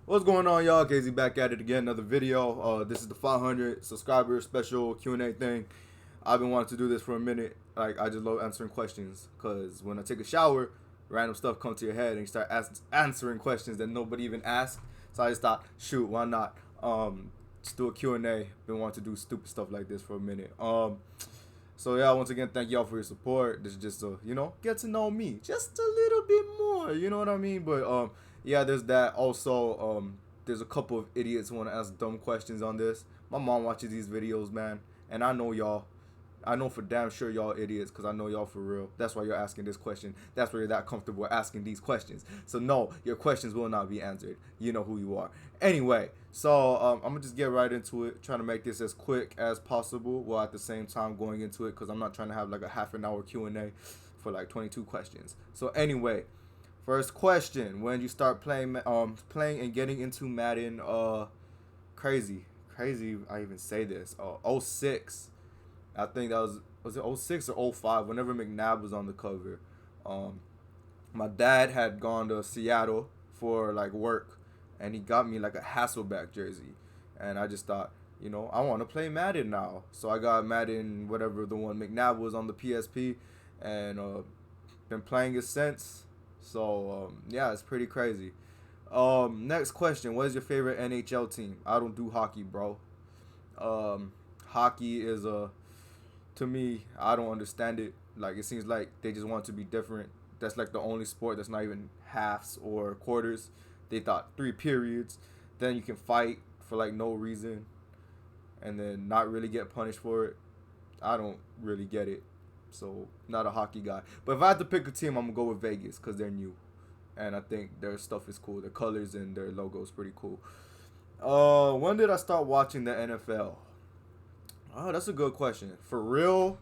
What's going on, y'all? KZ back at it again, another video. This is the 500 subscriber special Q&A thing. I've been wanting to do this for a minute. Like, I just love answering questions because when I take a shower, random stuff comes to your head and you start answering questions that nobody even asked. So I just thought, shoot, why not? Just do a Q&A. Been wanting to do stupid stuff like this for a minute. So yeah, once again, thank y'all for your support. This is just to, get to know me just a little bit more. You know what I mean? But yeah, there's that. Also, there's a couple of idiots who want to ask dumb questions on this. My mom watches these videos, man, and I know y'all. I know for damn sure y'all idiots because I know y'all for real. That's why you're asking this question. That's why you're that comfortable asking these questions. So no, your questions will not be answered. You know who you are. Anyway, so I'm gonna just get right into it. Trying to make this as quick as possible, while at the same time going into it because I'm not trying to have like a half an hour Q&A for like 22 questions. So anyway, first question: when you start playing and getting into Madden? Crazy. I even say this. '06. I think that was it '06 or '05. Whenever McNabb was on the cover, um, my dad had gone to Seattle for like work, and he got me like a Hasselback jersey, and I just thought, I want to play Madden now. So I got Madden, whatever the one McNabb was on the PSP, and been playing it since. So yeah, it's pretty crazy. Next question: what is your favorite NHL team? I don't do hockey, bro. Hockey is a to me, I don't understand it. Like it seems like they just want to be different. That's like the only sport that's not even halves or quarters. They thought three periods. Then you can fight for like no reason and then not really get punished for it. I don't really get it. So not a hockey guy. But if I had to pick a team, I'm gonna go with Vegas because they're new, and I think their stuff is cool. Their colors and their logo is pretty cool. When did I start watching the NFL? Oh, that's a good question. For real,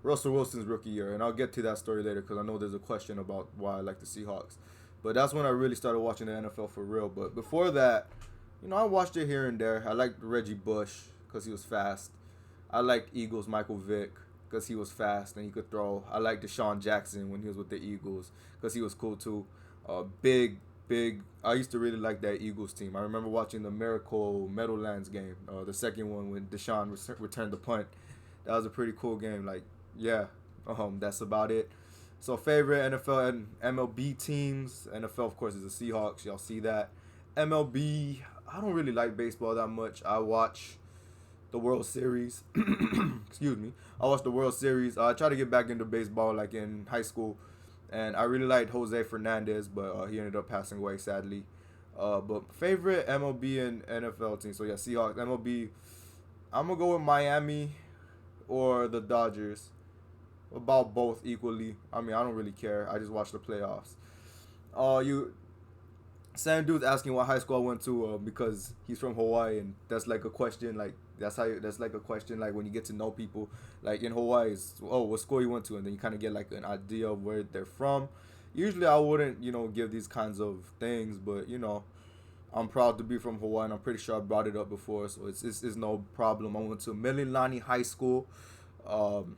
Russell Wilson's rookie year, and I'll get to that story later because I know there's a question about why I like the Seahawks. But that's when I really started watching the NFL for real. But before that, I watched it here and there. I liked Reggie Bush because he was fast. I liked Eagles Michael Vick because he was fast and he could throw. I liked Deshaun Jackson when he was with the Eagles because he was cool too. Big. I used to really like that Eagles team. I remember watching the Miracle Meadowlands game, the second one when Deshaun returned the punt. That was a pretty cool game. Like, yeah, that's about it. So favorite NFL and MLB teams. NFL, of course, is the Seahawks. Y'all see that. MLB. I don't really like baseball that much. I watch the World Series. Excuse me. I watched the World Series. I tried to get back into baseball like in high school, and I really liked Jose Fernandez, but he ended up passing away sadly. But favorite MLB and NFL team. So yeah, Seahawks. MLB. I'm gonna go with Miami or the Dodgers. About both equally. I mean, I don't really care. I just watch the playoffs. You Sam dude's asking what high school I went to because he's from Hawaii, and that's like a question. Like that's like a question. Like when you get to know people, like in Hawaii, is what school you went to, and then you kind of get like an idea of where they're from. Usually, I wouldn't give these kinds of things, but I'm proud to be from Hawaii, and I'm pretty sure I brought it up before, so it's no problem. I went to Mililani High School. Um,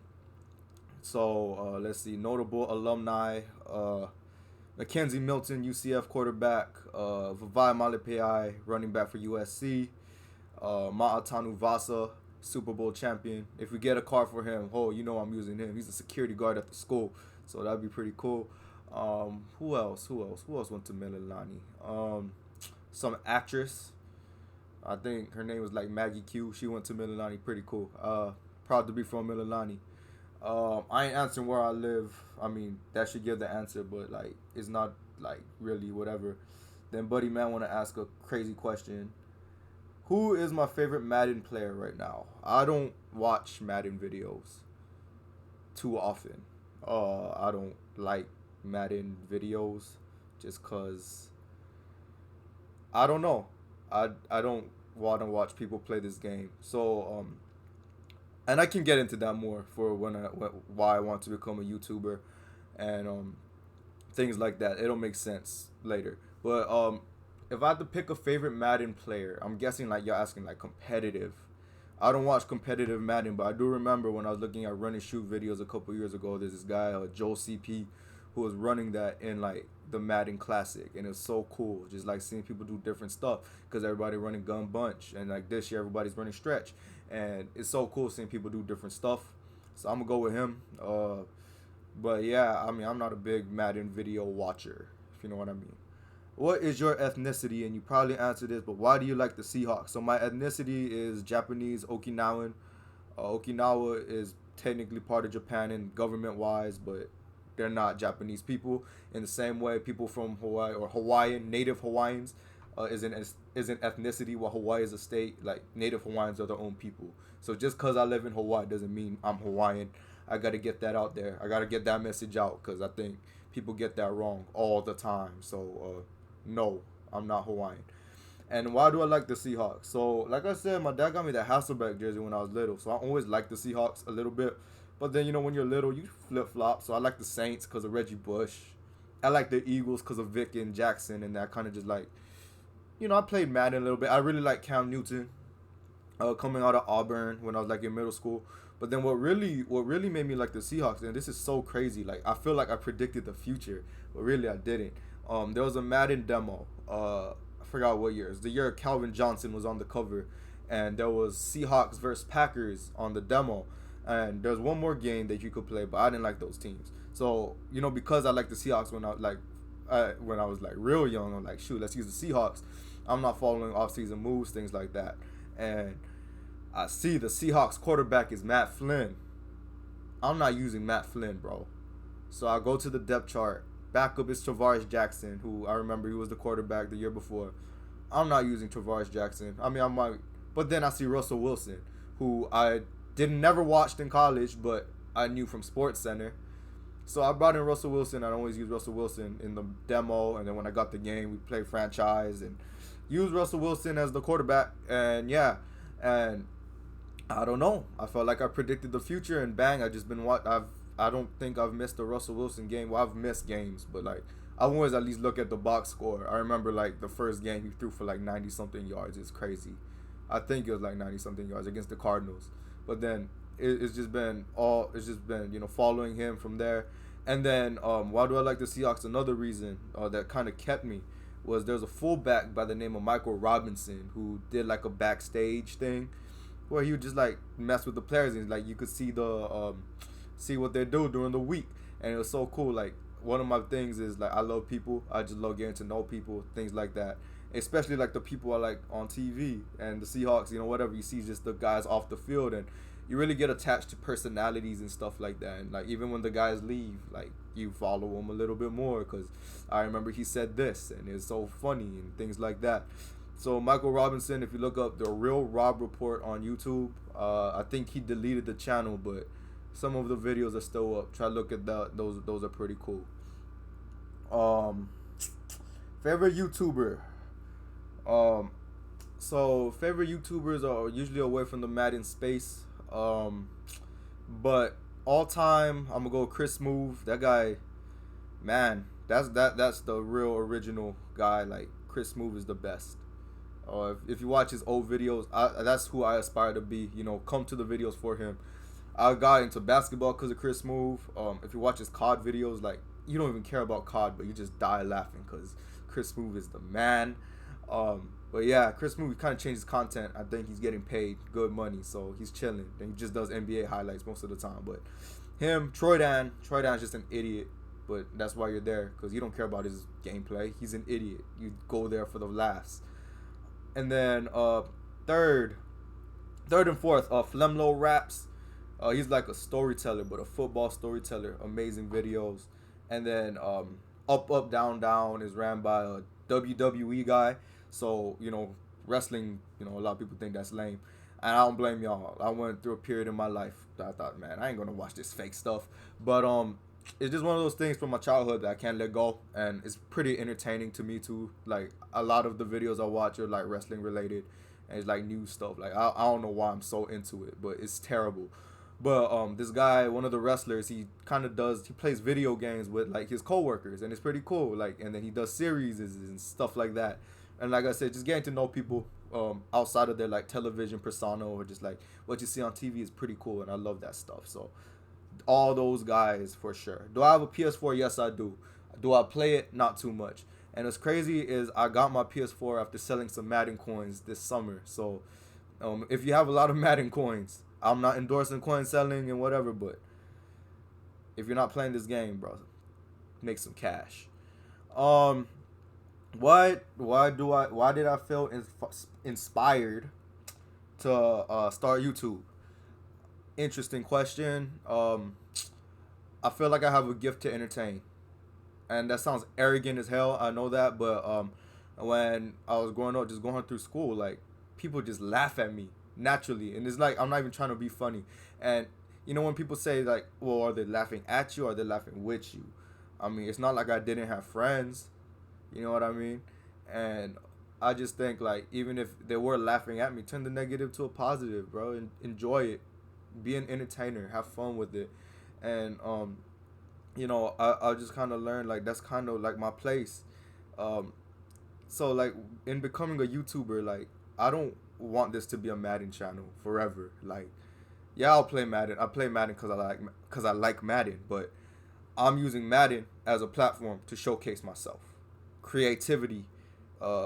let's see, notable alumni. Mackenzie Milton, UCF quarterback. Vavai Malepeai, running back for USC. Ma'atanu Vasa, Super Bowl champion. If we get a car for him, I'm using him. He's a security guard at the school, so that'd be pretty cool. Who else? Who else went to Mililani? Some actress. I think her name was like Maggie Q. She went to Mililani. Pretty cool. Proud to be from Mililani. I ain't answering where I live. I mean, that should give the answer, but like, it's not like really whatever. Then Buddy Man want to ask a crazy question. Who is my favorite Madden player right now? I don't watch Madden videos too often. I don't like Madden videos just cause I don't know. I don't want to watch people play this game. So and I can get into that more for why I want to become a YouTuber and things like that. It'll make sense later. But if I had to pick a favorite Madden player, I'm guessing like you're asking like competitive. I don't watch competitive Madden, but I do remember when I was looking at run and shoot videos a couple years ago. There's this guy Joel CP who was running that in like the Madden Classic, and it was so cool, just like seeing people do different stuff because everybody running gun bunch, and like this year everybody's running stretch, and it's so cool seeing people do different stuff. So I'm gonna go with him. But yeah, I mean, I'm not a big Madden video watcher, if you know what I mean. What is your ethnicity? And you probably answered this, but why do you like the Seahawks? So my ethnicity is Japanese Okinawan. Okinawa is technically part of Japan and government-wise, but they're not Japanese people. In the same way, people from Hawaii or Hawaiian, native Hawaiians, is an ethnicity, while Hawaii is a state. Like native Hawaiians are their own people. So just because I live in Hawaii doesn't mean I'm Hawaiian. I got to get that out there. I got to get that message out because I think people get that wrong all the time. So no, I'm not Hawaiian. And why do I like the Seahawks? So, like I said, my dad got me that Hasselbeck jersey when I was little. So, I always liked the Seahawks a little bit. But then, when you're little, you flip-flop. So, I like the Saints because of Reggie Bush. I like the Eagles because of Vic and Jackson. And that kind of just like, I played Madden a little bit. I really like Cam Newton coming out of Auburn when I was like in middle school. But then what really made me like the Seahawks, and this is so crazy. Like, I feel like I predicted the future, but really I didn't. There was a Madden demo. I forgot what year. It's the year Calvin Johnson was on the cover, and there was Seahawks versus Packers on the demo. And there's one more game that you could play, but I didn't like those teams. So because I like the Seahawks when I was like real young, I'm like, shoot, let's use the Seahawks. I'm not following off-season moves, things like that. And I see the Seahawks quarterback is Matt Flynn. I'm not using Matt Flynn, bro. So I go to the depth chart. Backup is Travaris Jackson, who I remember he was the quarterback the year before. I'm not using Travaris Jackson. I mean, I might. But then I see Russell Wilson, who I never watched in college, but I knew from Sports Center. So I brought in Russell Wilson. I always use Russell Wilson in the demo. And then when I got the game, we played franchise and used Russell Wilson as the quarterback. And yeah, and I don't know. I felt like I predicted the future, and bang, I don't think I've missed a Russell Wilson game. Well, I've missed games, but like I always at least look at the box score. I remember like the first game he threw for like 90-something yards. It's crazy. I think it was like 90-something yards against the Cardinals. But then it's just been following him from there. And then why do I like the Seahawks? Another reason that kind of kept me was there's a fullback by the name of Michael Robinson who did like a backstage thing where he would just like mess with the players, and like you could see see what they do during the week, and it was so cool. Like one of my things is like I love people. I just love getting to know people, things like that. Especially like the people I like on TV and the Seahawks, whatever you see, just the guys off the field, and you really get attached to personalities and stuff like that. And like even when the guys leave, like you follow them a little bit more because I remember he said this, and it's so funny and things like that. So Michael Robinson, if you look up the Real Rob Report on YouTube, I think he deleted the channel, but some of the videos are still up. Try to look at that. Those are pretty cool. Favorite YouTuber. So favorite YouTubers are usually away from the Madden space. But all time, I'm gonna go Chris Move. That guy, man, that's the real original guy. Like Chris Move is the best. If you watch his old videos, that's who I aspire to be. Come to the videos for him. I got into basketball because of Chris Move. If you watch his COD videos, like you don't even care about COD, but you just die laughing because Chris Move is the man. But yeah, Chris Move kind of changed his content. I think he's getting paid good money, so he's chilling. And he just does NBA highlights most of the time. But him, Troydan Dan's just an idiot. But that's why you're there, because you don't care about his gameplay. He's an idiot. You go there for the laughs. And then third and fourth, Flemlo Raps. He's like a storyteller, but a football storyteller. Amazing videos. And then Up, Down, Down is ran by a WWE guy. So, wrestling, a lot of people think that's lame. And I don't blame y'all. I went through a period in my life that I thought, man, I ain't going to watch this fake stuff. But it's just one of those things from my childhood that I can't let go. And it's pretty entertaining to me, too. Like, a lot of the videos I watch are, like, wrestling related. And it's, like, new stuff. Like, I don't know why I'm so into it, but it's terrible. But this guy, one of the wrestlers, he plays video games with like his coworkers, and it's pretty cool. Like, and then he does series and stuff like that. And like I said, just getting to know people outside of their like television persona or just like what you see on TV is pretty cool, and I love that stuff. So All those guys for sure. Do I have a PS4? Yes, I do. Do I play it? Not too much. And what's crazy is I got my PS4 after selling some Madden coins this summer. So if you have a lot of Madden coins, I'm not endorsing coin selling and whatever, but if you're not playing this game, bro, make some cash. Um, why did I feel inspired to start YouTube? Interesting question. I feel like I have a gift to entertain, and that sounds arrogant as hell. I know that, but when I was growing up, just going through school, like people just laugh at me naturally, and it's like I'm not even trying to be funny. And you know when people say like, "Well, are they laughing at you or are they laughing with you?" I mean, it's not like I didn't have friends. You know what I mean? And I just think like even if they were laughing at me, turn the negative to a positive, bro, and enjoy it. Be an entertainer, have fun with it, and I just kind of learned like that's kind of like my place. Um, so like in becoming a YouTuber, like I don't want this to be a Madden channel forever. Like, yeah, I'll play Madden. I play Madden because I like Madden, but I'm using Madden as a platform to showcase myself, creativity,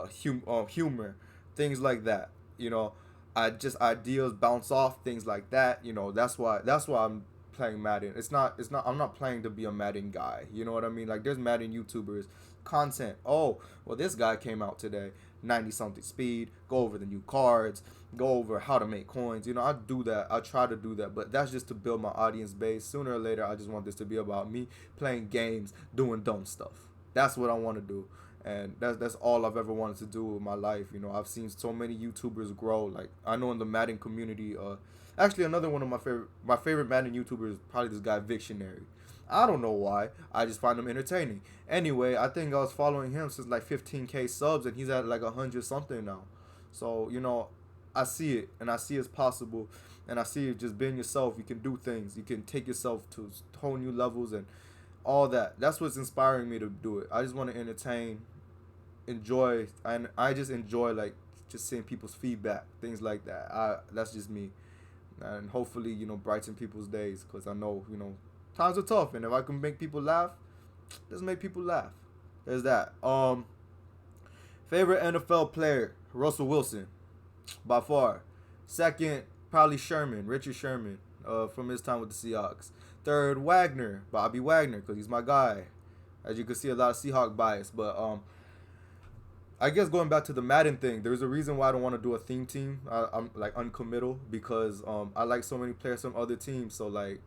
humor, things like that. You know, I just ideas bounce off things like that. You know, that's why I'm playing Madden. It's not. I'm not playing to be a Madden guy. You know what I mean? Like there's Madden YouTubers content. Oh, well, this guy came out today, 90 something speed. Go over the new cards. Go over how to make coins. You know, I do that. I try to do that, but that's just to build my audience base. Sooner or later, I just want this to be about me playing games, doing dumb stuff. That's what I want to do, and that's all I've ever wanted to do with my life. You know, I've seen so many YouTubers grow. Like I know in the Madden community, actually another one of my favorite Madden YouTubers is probably this guy Victionary. I don't know why. I just find him entertaining. Anyway, I think I was following him since like 15K subs, and he's at like 100 something now. So I see it, and I see it's possible, and I see it just being yourself. You can do things. You can take yourself to whole new levels and all that. That's what's inspiring me to do it. I just want to entertain, enjoy, and I just enjoy like just seeing people's feedback, things like that. That's just me, and hopefully brighten people's days because I know times are tough, and if I can make people laugh, let's make people laugh. There's that. Favorite NFL player, Russell Wilson, by far. Second, probably Sherman, Richard Sherman, from his time with the Seahawks. Third, Wagner, Bobby Wagner, because he's my guy. As you can see, a lot of Seahawk bias, but I guess going back to the Madden thing, there's a reason why I don't want to do a theme team. I'm like uncommittal because I like so many players from other teams. So like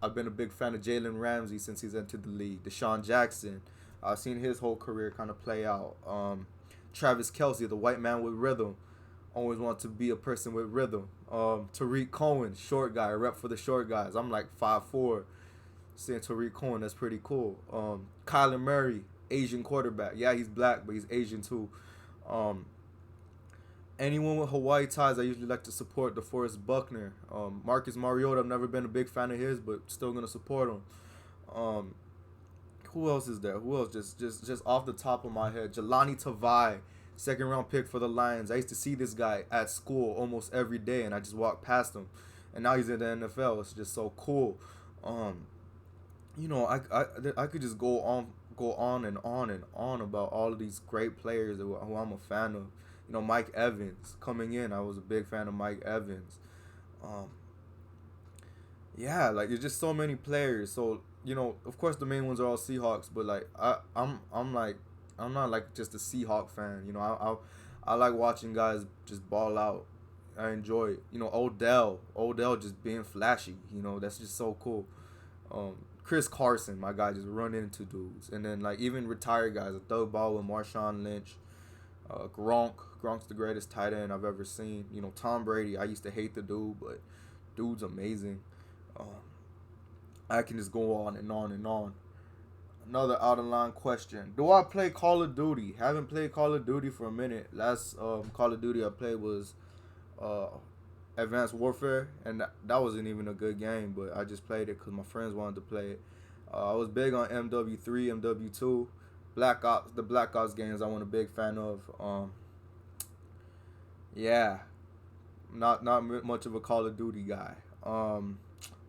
I've been a big fan of Jalen Ramsey since he's entered the league. Deshaun Jackson, I've seen his whole career kind of play out. Travis Kelce, the white man with rhythm, always want to be a person with rhythm. Tariq Cohen, short guy, rep for the short guys. I'm like 5'4". Seeing Tariq Cohen, that's pretty cool. Kyler Murray, Asian quarterback. Yeah, he's black, but he's Asian too. Um, Anyone with Hawaii ties, I usually like to support. DeForest Buckner. Marcus Mariota, I've never been a big fan of his, but still gonna support him. Um, who else is there? Who else? Just off the top of my head, Jelani Tavai, second round pick for the Lions. I used to see this guy at school almost every day, and I just walked past him, and now he's in the NFL. It's just so cool. Um, I could just go on and on and on about all of these great players who I'm a fan of. Mike Evans coming in. I was a big fan of Mike Evans. Um, yeah, like there's just so many players. So of course the main ones are all Seahawks, but like I'm not like just a Seahawk fan. I like watching guys just ball out. I enjoy it. Odell just being flashy. That's just so cool. Chris Carson, my guy, just run into dudes, and then like even retired guys, like Doug Baldwin, Marshawn Lynch, Gronk. Gronk's the greatest tight end I've ever seen. Tom Brady. I used to hate the dude, but dude's amazing. Um, I can just go on and on and on. Another out of line question: do I play Call of Duty? Haven't played Call of Duty for a minute. Last Call of Duty I played was uh, Advanced Warfare, and that wasn't even a good game, but I just played it because my friends wanted to play it. I was big on MW3, MW2, Black Ops. The Black Ops games I wasn't a big fan of. Yeah, not much of a Call of Duty guy.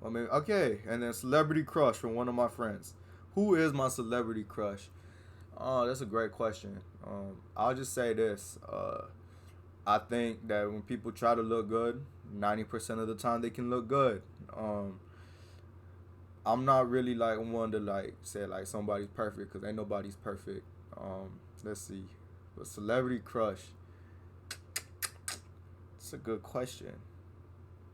I mean, okay, and then celebrity crush from one of my friends. Who is my celebrity crush? Oh, that's a great question. I'll just say this. I think that when people try to look good, 90% of the time they can look good. Um, I'm not really like one to like say like somebody's perfect because ain't nobody's perfect. Let's see, but celebrity crush. It's a good question.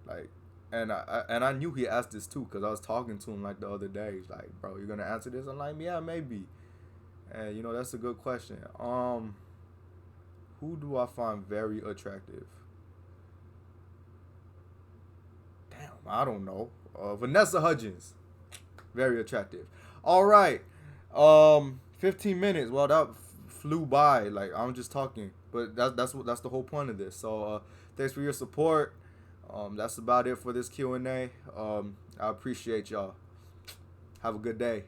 Like, and I knew he asked this too because I was talking to him like the other day. He's like, "Bro, you gonna answer this?" I'm like, "Yeah, maybe." And that's a good question. Who do I find very attractive? Damn, I don't know. Vanessa Hudgens, very attractive. All right, 15 minutes. Well, that flew by. Like I'm just talking, but that's the whole point of this. So, thanks for your support. That's about it for this Q&A. I appreciate y'all. Have a good day.